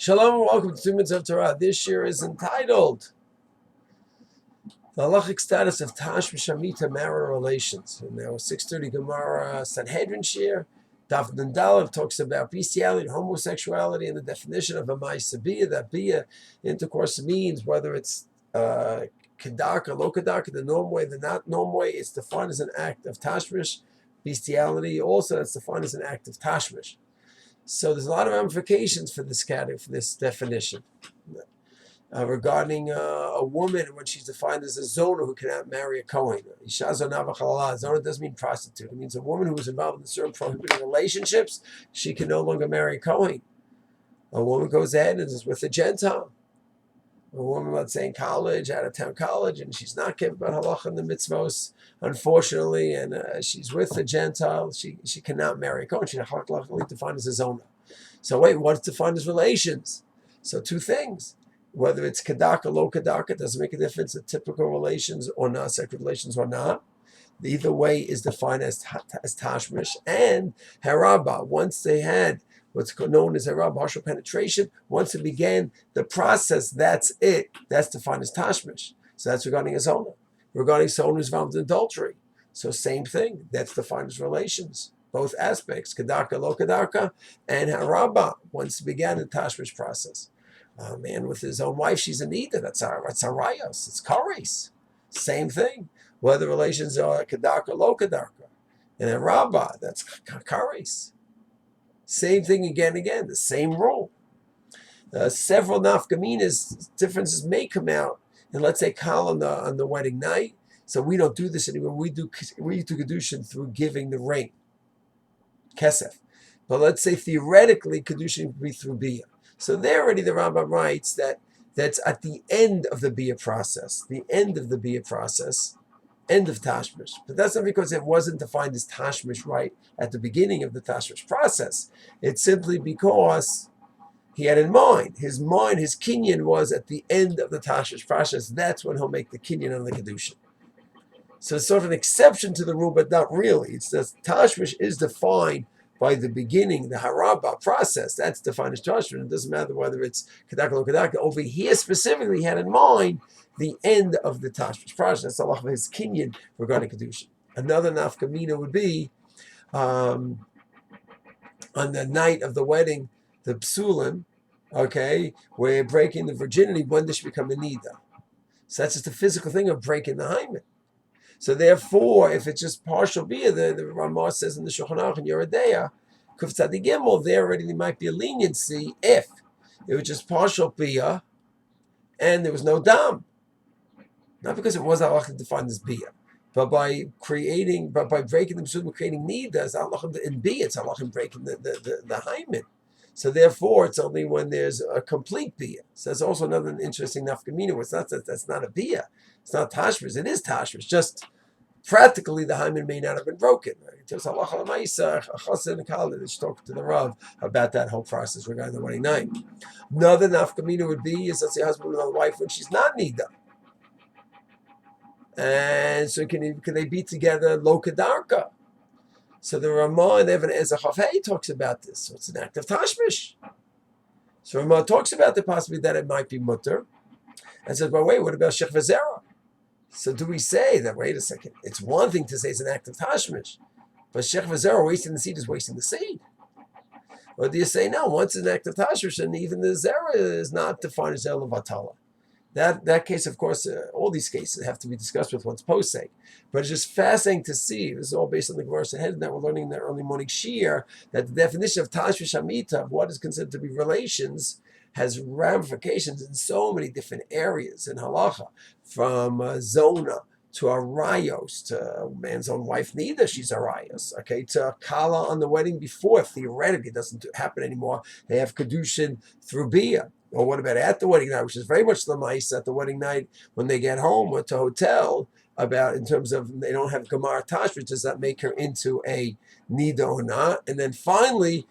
Shalom and welcome to 2 Minutes of Torah. This year is entitled The Halachic Status of Tashmish Hamitah Marital Relations. And now 6:30 Gemara Sanhedrin Shir. Daf Nandalev talks about bestiality, homosexuality, and the definition of a ma'isa bia. That bia intercourse means whether it's kedaka, lo kedaka, the norm way, the not norm way. It's defined as an act of tashmish. Bestiality also that's defined as an act of tashmish. So there's a lot of ramifications for this category, for this definition. Regarding a woman, when she's defined as a zona who cannot marry a Kohen. Zona doesn't mean prostitute. It means a woman who is involved in certain prohibited relationships, she can no longer marry a Kohen. A woman goes ahead and is with a Gentile. A woman, let's say in college, out of town college, and she's not kept about halacha and the mitzvos, unfortunately, and she's with a Gentile, she cannot marry a Kohen. She's halachically defined as a zona. So wait, what's defined as relations? So two things. Whether it's kedaka, lo kedaka, doesn't make a difference, the typical relations or not, sexual relations or not. Either way is defined as tashmish. And haraba, once they had what's known as haraba, partial penetration, once it began the process, that's it. That's defined as tashmish. So that's regarding a zona. Regarding someone who's involved in adultery. So same thing, that's defined as relations. Both aspects, kedaka, lo kedaka, and haraba, once it began the tashmish process. A man with his own wife, she's a nida. That's arayos. It's kares. Same thing. Whether relations are kedaka, lo kedaka, and a rabba, that's kares. Same thing again. The same rule. Several nafkaminas differences may come out, and let's say kal on the wedding night. So we don't do this anymore. We do kedushin through giving the ring, kesef. But let's say theoretically kedushin would be through bia. So there already the Rambam writes that that's at the end of the bia process, end of tashmish. But that's not because it wasn't defined as tashmish right at the beginning of the tashmish process. It's simply because he had in mind, his kinyan was at the end of the tashmish process. That's when he'll make the kinyan on the kedushin. So it's sort of an exception to the rule, but not really. It's that tashmish is defined by the beginning, the haraba process, that's defined as tashmish. It doesn't matter whether it's kedaka or kedaka. Over here specifically, he had in mind the end of the tashmish process. That's Allah of his kinyan regarding kedusha. Another nafkamina would be on the night of the wedding, the psulim, okay, where you're breaking the virginity, when does she become a nida? So that's just the physical thing of breaking the hymen. So therefore, if it's just partial bia, the Ramah says in the Shulchan Aruch in Yeridea, Kuf Tzadi Gimel, there already might be a leniency if it was just partial bia and there was no dam. Not because it was halachah defined as bia, but by breaking the psulim, creating nidas, halachah in bia, it's halachah breaking the hymen. So therefore, it's only when there's a complete bia. So that's also another interesting nafkamina, where it's not that's not a bia. It's not tashmish. It is tashmish. Just practically, the hymen may not have been broken. There's halacha l'maisa, a chassid and college talk to the Rav about that whole process regarding the wedding night. Another nafkamina would be is let's say husband and wife when she's not nida, and so can they be together lo kedarka? So the Ramah and Evan Ezachafei talks about this. So it's an act of tashmish. So Ramah talks about the possibility that it might be mutter, and says, "Well, wait, what about shech v'zera?" So do we say that, wait a second, it's one thing to say it's an act of tashmish, but shech v'zera, wasting the seed is wasting the seed? Or do you say, no, once it's an act of tashmish, and even the zera is not defined as el vatala? That case, of course, all these cases have to be discussed with one's posek. But it's just fascinating to see, this is all based on the Gemara Sanhedrin that we're learning in the early morning shir, that the definition of Tashmish Hamitah, of what is considered to be relations, has ramifications in so many different areas in halacha, from zona to arayos, to a man's own wife, neither she's arayos, okay, to kala on the wedding before, theoretically it doesn't happen anymore, they have kedushin through bia. Or what about at the wedding night, which is very much the mice at the wedding night when they get home or to hotel, about in terms of they don't have Gemara Tashmish, does that make her into a nida or not? And then finally,